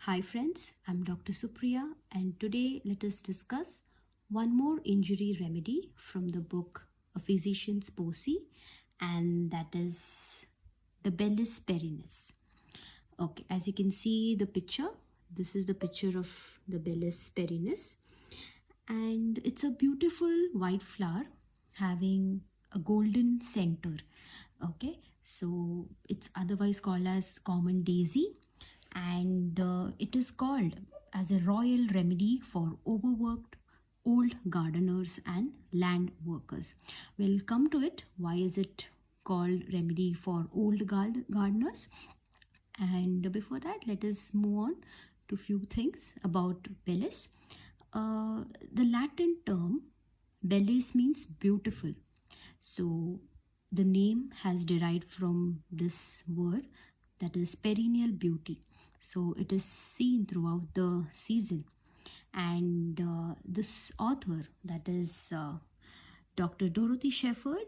Hi friends, I'm Dr. Supriya and today let us discuss one more injury remedy from the book A Physician's POSY, and that is the BELLIS PERRENIS. Okay, as you can see the picture, this is the picture of the BELLIS PERRENIS, and it's a beautiful white flower having a golden center. Okay, so it's otherwise called as common daisy, and it is called as a royal remedy for overworked old gardeners and land workers. We'll come to it. Why is it called remedy for old gardeners? And before that, let us move on to few things about bellis. The Latin term bellis means beautiful. So the name has derived from this word, that is perennial beauty. So it is seen throughout the season, and this author, that is Dr. Dorothy Shefford,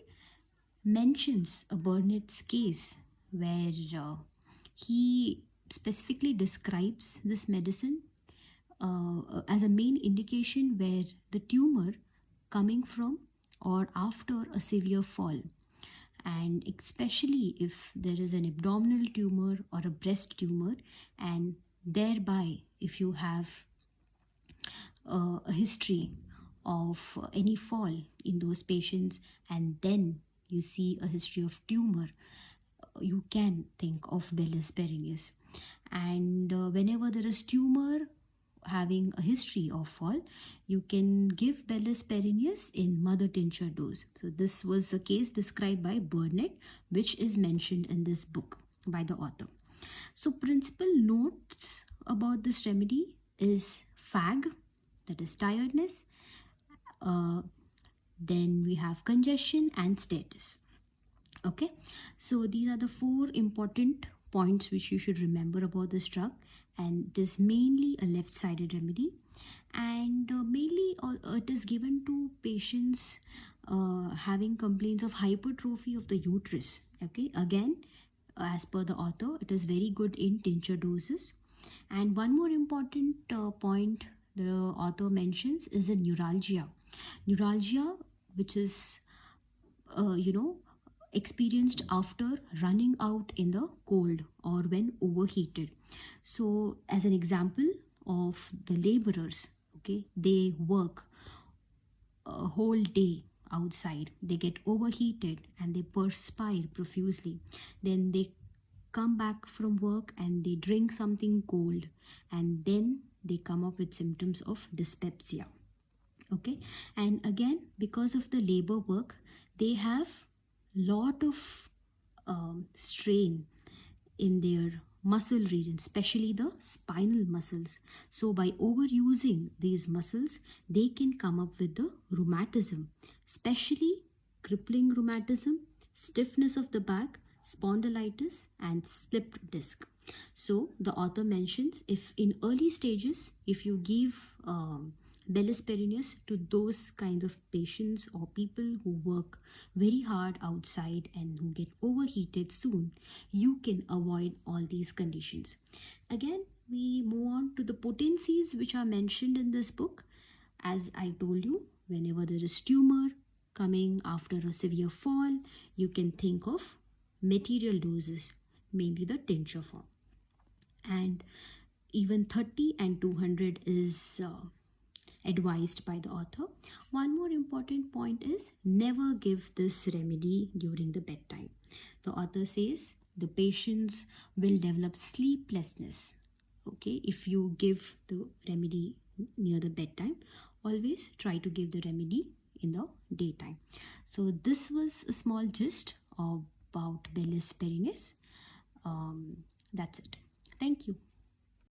mentions a Burnett's case where he specifically describes this medicine as a main indication where the tumor coming from or after a severe fall, and especially if there is an abdominal tumor or a breast tumor, and thereby if you have a history of any fall in those patients and then you see a history of tumor, you can think of Bellis perennis. And whenever there is tumor having a history of fall, you can give Bellis perennis in mother tincture dose. So this was a case described by Burnett, which is mentioned in this book by the author. So principal notes about this remedy is fag, that is tiredness, then we have congestion and status. Okay, so these are the four important points which you should remember about this drug, and it is mainly a left-sided remedy, and mainly it is given to patients having complaints of hypertrophy of the uterus. Okay, again, as per the author, it is very good in tincture doses. And one more important point the author mentions is the neuralgia, which is experienced after running out in the cold or when overheated. So as an example of the laborers, okay, they work a whole day outside, they get overheated and they perspire profusely, then they come back from work and they drink something cold, and then they come up with symptoms of dyspepsia. Okay, and again, because of the labor work, they have lot of strain in their muscle region, especially the spinal muscles. So by overusing these muscles, they can come up with the rheumatism, especially crippling rheumatism, stiffness of the back, spondylitis and slipped disc. So the author mentions, if in early stages, if you give Bellis perennis to those kinds of patients or people who work very hard outside and who get overheated soon, you can avoid all these conditions. Again, we move on to the potencies which are mentioned in this book. As I told you, whenever there is tumor coming after a severe fall, you can think of material doses, mainly the tincture form, and even 30 and 200 is advised by the author. One more important point is never give this remedy during the bedtime. The author says the patients will develop sleeplessness, okay, if you give the remedy near the bedtime. Always try to give the remedy in the daytime. So this was a small gist about Bellis perennis. That's it. Thank you.